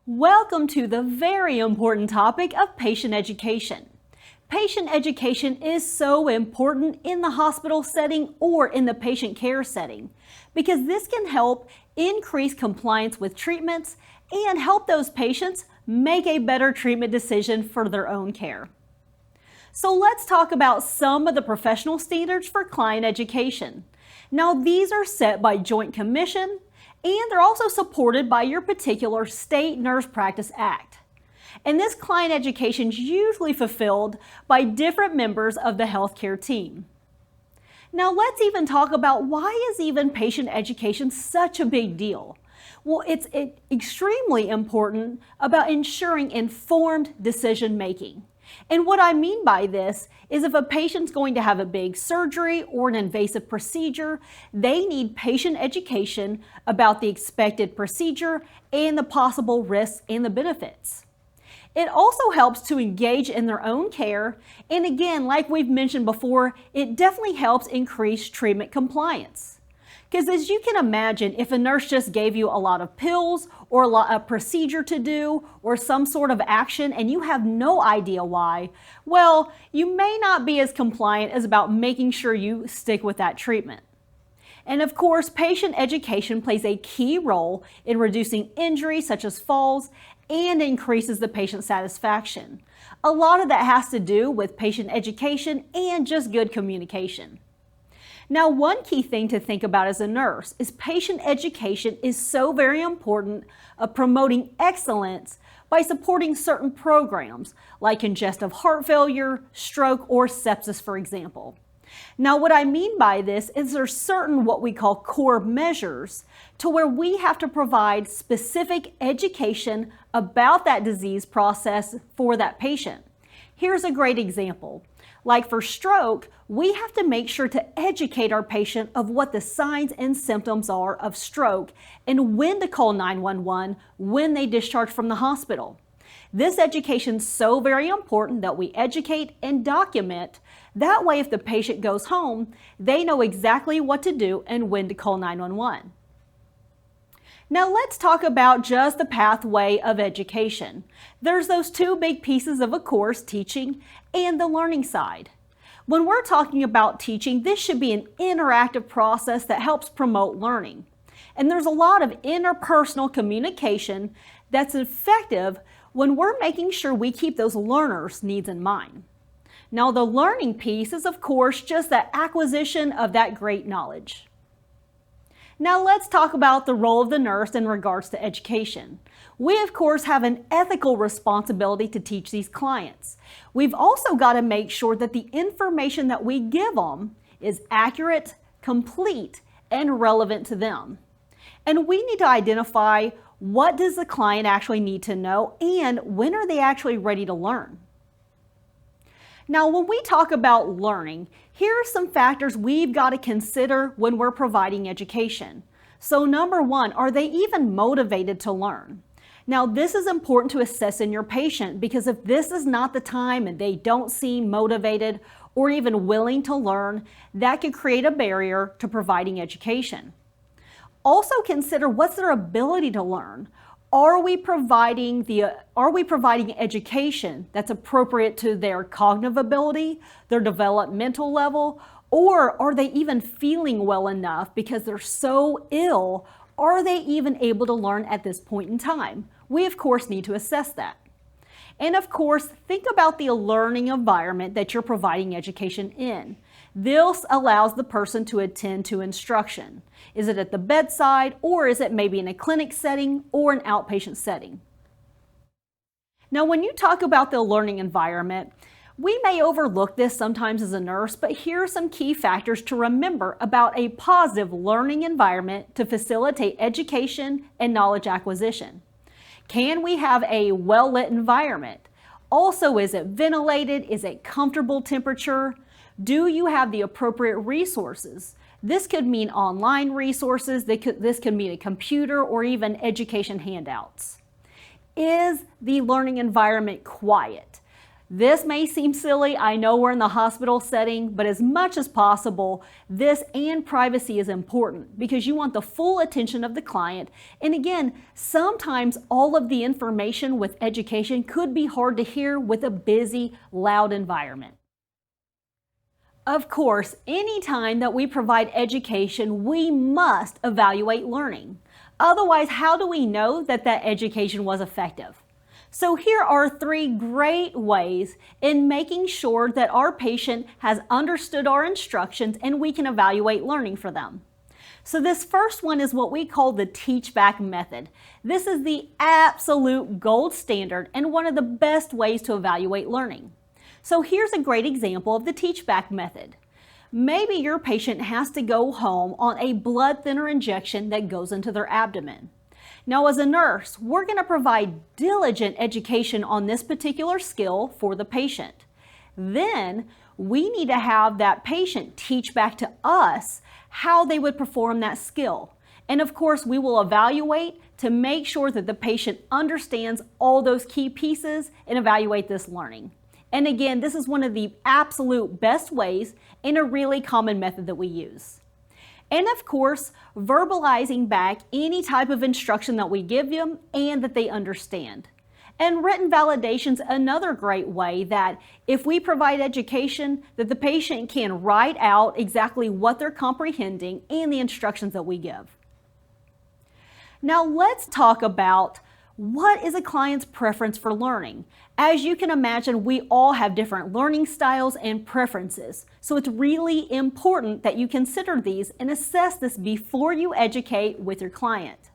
Welcome to the very important topic of patient education. Patient education is so important in the hospital setting or in the patient care setting because this can help increase compliance with treatments and help those patients make a better treatment decision for their own care. So let's talk about some of the professional standards for client education. Now these are set by Joint Commission and they're also supported by your particular State Nurse Practice Act. And this client education is usually fulfilled by different members of the healthcare team. Now let's even talk about why is even patient education such a big deal? Well, it's extremely important about ensuring informed decision making. And what I mean by this is if a patient's going to have a big surgery or an invasive procedure, they need patient education about the expected procedure and the possible risks and the benefits. It also helps to engage in their own care, and again, like we've mentioned before, it definitely helps increase treatment compliance. Because as you can imagine, if a nurse just gave you a lot of pills or a procedure to do or some sort of action and you have no idea why, well, you may not be as compliant as about making sure you stick with that treatment. And of course, patient education plays a key role in reducing injuries such as falls and increases the patient satisfaction. A lot of that has to do with patient education and just good communication. Now, one key thing to think about as a nurse is patient education is so very important of promoting excellence by supporting certain programs like congestive heart failure, stroke, or sepsis, for example. Now, what I mean by this is there's certain what we call core measures to where we have to provide specific education about that disease process for that patient. Here's a great example. Like for stroke, we have to make sure to educate our patient of what the signs and symptoms are of stroke and when to call 911 when they discharge from the hospital. This education is so very important that we educate and document. That way, if the patient goes home, they know exactly what to do and when to call 911. Now let's talk about just the pathway of education. There's those two big pieces of a course, teaching and the learning side. When we're talking about teaching, this should be an interactive process that helps promote learning. And there's a lot of interpersonal communication that's effective when we're making sure we keep those learners' needs in mind. Now the learning piece is of course just the acquisition of that great knowledge. Now let's talk about the role of the nurse in regards to education. We of course have an ethical responsibility to teach these clients. We've also got to make sure that the information that we give them is accurate, complete, and relevant to them. And we need to identify what does the client actually need to know and when are they actually ready to learn. Now, when we talk about learning, here are some factors we've got to consider when we're providing education. So number one, are they even motivated to learn? Now, this is important to assess in your patient because if this is not the time and they don't seem motivated or even willing to learn, that could create a barrier to providing education. Also consider what's their ability to learn. Are we providing education that's appropriate to their cognitive ability, their developmental level, or are they even feeling well enough because they're so ill? Are they even able to learn at this point in time? We of course need to assess that. And of course, think about the learning environment that you're providing education in. This allows the person to attend to instruction. Is it at the bedside or is it maybe in a clinic setting or an outpatient setting? Now, when you talk about the learning environment, we may overlook this sometimes as a nurse, but here are some key factors to remember about a positive learning environment to facilitate education and knowledge acquisition. Can we have a well-lit environment? Also, is it ventilated? Is it comfortable temperature? Do you have the appropriate resources? This could mean online resources, this could mean a computer or even education handouts. Is the learning environment quiet? This may seem silly, I know we're in the hospital setting, but as much as possible, this and privacy is important because you want the full attention of the client. And again, sometimes all of the information with education could be hard to hear with a busy, loud environment. Of course, anytime that we provide education, we must evaluate learning. Otherwise, how do we know that that education was effective? So here are 3 great ways in making sure that our patient has understood our instructions and we can evaluate learning for them. So this first one is what we call the teach-back method. This is the absolute gold standard and one of the best ways to evaluate learning. So here's a great example of the teach-back method. Maybe your patient has to go home on a blood thinner injection that goes into their abdomen. Now, as a nurse, we're going to provide diligent education on this particular skill for the patient. Then, we need to have that patient teach back to us how they would perform that skill. And of course, we will evaluate to make sure that the patient understands all those key pieces and evaluate this learning. And again, this is one of the absolute best ways and a really common method that we use. And of course, verbalizing back any type of instruction that we give them and that they understand. And written validation is another great way that if we provide education, that the patient can write out exactly what they're comprehending and the instructions that we give. Now let's talk about what is a client's preference for learning. As you can imagine, we all have different learning styles and preferences. So it's really important that you consider these and assess this before you educate with your client.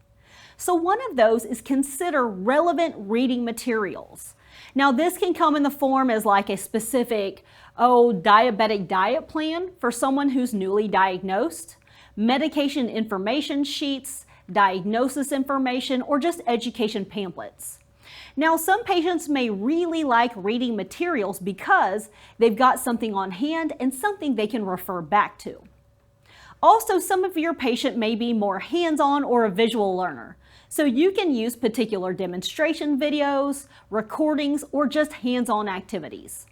So one of those is consider relevant reading materials. Now this can come in the form as like a specific, diabetic diet plan for someone who's newly diagnosed, medication information sheets, diagnosis information, or just education pamphlets. Now, some patients may really like reading materials because they've got something on hand and something they can refer back to. Also, some of your patient may be more hands-on or a visual learner, so you can use particular demonstration videos, recordings, or just hands-on activities.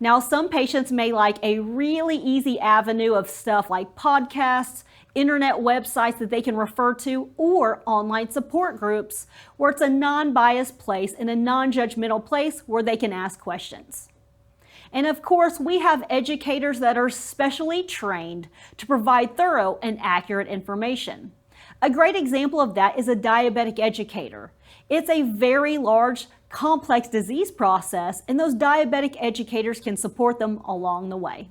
Now, some patients may like a really easy avenue of stuff like podcasts, internet websites that they can refer to, or online support groups where it's a non-biased place and a non-judgmental place where they can ask questions. And of course, we have educators that are specially trained to provide thorough and accurate information. A great example of that is a diabetic educator. It's a very large, complex disease process, and those diabetic educators can support them along the way.